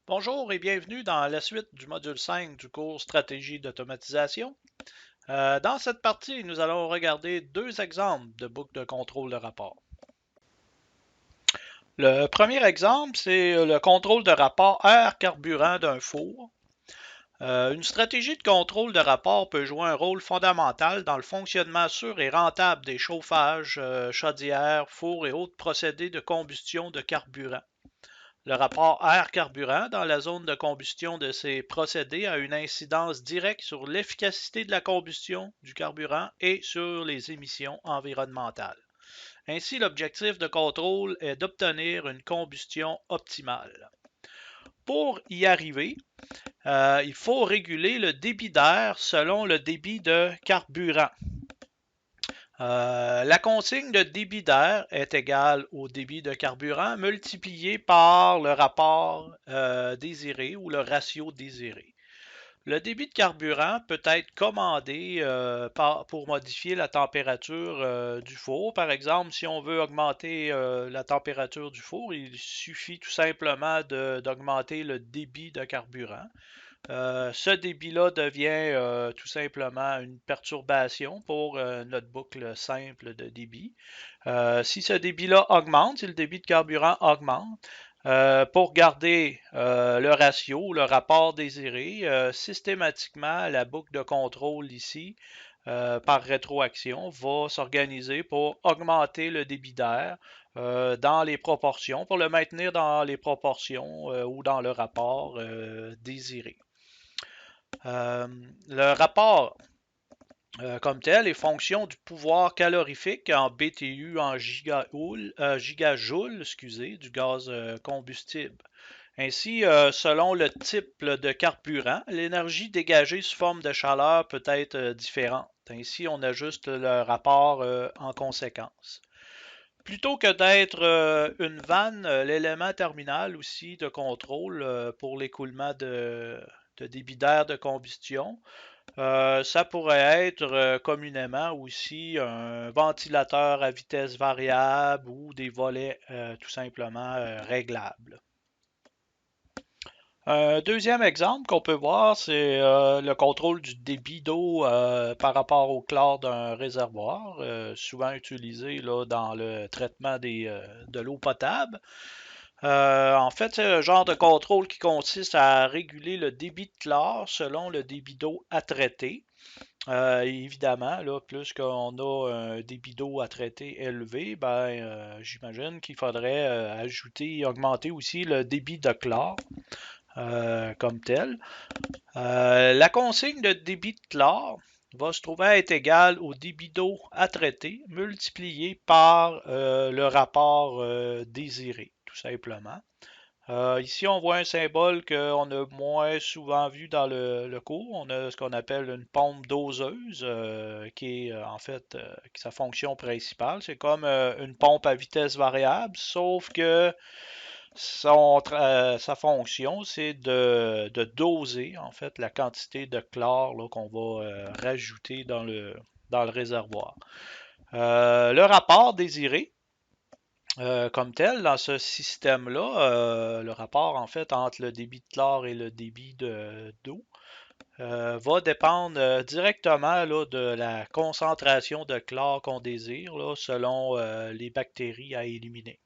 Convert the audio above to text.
Bonjour et bienvenue dans la suite du module 5 du cours Stratégie d'automatisation. Dans cette partie, nous allons regarder deux exemples de boucles de contrôle de rapport. Le premier exemple, c'est le contrôle de rapport air carburant d'un four. Une stratégie de contrôle de rapport peut jouer un rôle fondamental dans le fonctionnement sûr et rentable des chauffages, chaudières, fours et autres procédés de combustion de carburant. Le rapport air-carburant dans la zone de combustion de ces procédés a une incidence directe sur l'efficacité de la combustion du carburant et sur les émissions environnementales. Ainsi, l'objectif de contrôle est d'obtenir une combustion optimale. Pour y arriver, il faut réguler le débit d'air selon le débit de carburant. La consigne de débit d'air est égale au débit de carburant multiplié par le rapport désiré ou le ratio désiré. Le débit de carburant peut être commandé pour modifier la température du four. Par exemple, si on veut augmenter la température du four, il suffit tout simplement d'augmenter le débit de carburant. Ce débit-là devient tout simplement une perturbation pour notre boucle simple de débit. Si ce débit-là augmente, si le débit de carburant augmente, pour garder le ratio, le rapport désiré, systématiquement, la boucle de contrôle ici, par rétroaction, va s'organiser pour augmenter le débit d'air dans les proportions, pour le maintenir dans les proportions ou dans le rapport désiré. Le rapport comme tel est fonction du pouvoir calorifique en BTU en gigajoules du gaz combustible. Ainsi, selon le type de carburant, l'énergie dégagée sous forme de chaleur peut être différente. Ainsi, on ajuste le rapport en conséquence. Plutôt que d'être une vanne, l'élément terminal aussi de contrôle pour l'écoulement de débit d'air de combustion, ça pourrait être communément aussi un ventilateur à vitesse variable ou des volets tout simplement réglables. Un deuxième exemple qu'on peut voir, c'est le contrôle du débit d'eau par rapport au chlore d'un réservoir, souvent utilisé là, dans le traitement de l'eau potable. En fait, c'est un genre de contrôle qui consiste à réguler le débit de chlore selon le débit d'eau à traiter. Évidemment, là, plus qu'on a un débit d'eau à traiter élevé, j'imagine qu'il faudrait ajouter et augmenter aussi le débit de chlore comme tel. La consigne de débit de chlore va se trouver à être égale au débit d'eau à traiter multiplié par le rapport désiré, tout simplement. Ici, on voit un symbole qu'on a moins souvent vu dans le cours. On a ce qu'on appelle une pompe doseuse, qui est en fait sa fonction principale. C'est comme une pompe à vitesse variable, sauf que sa fonction, c'est de doser en fait la quantité de chlore qu'on va rajouter dans le réservoir. Le rapport désiré, comme tel, dans ce système-là, le rapport en fait entre le débit de chlore et le débit d'eau va dépendre directement là, de la concentration de chlore qu'on désire là, selon les bactéries à éliminer.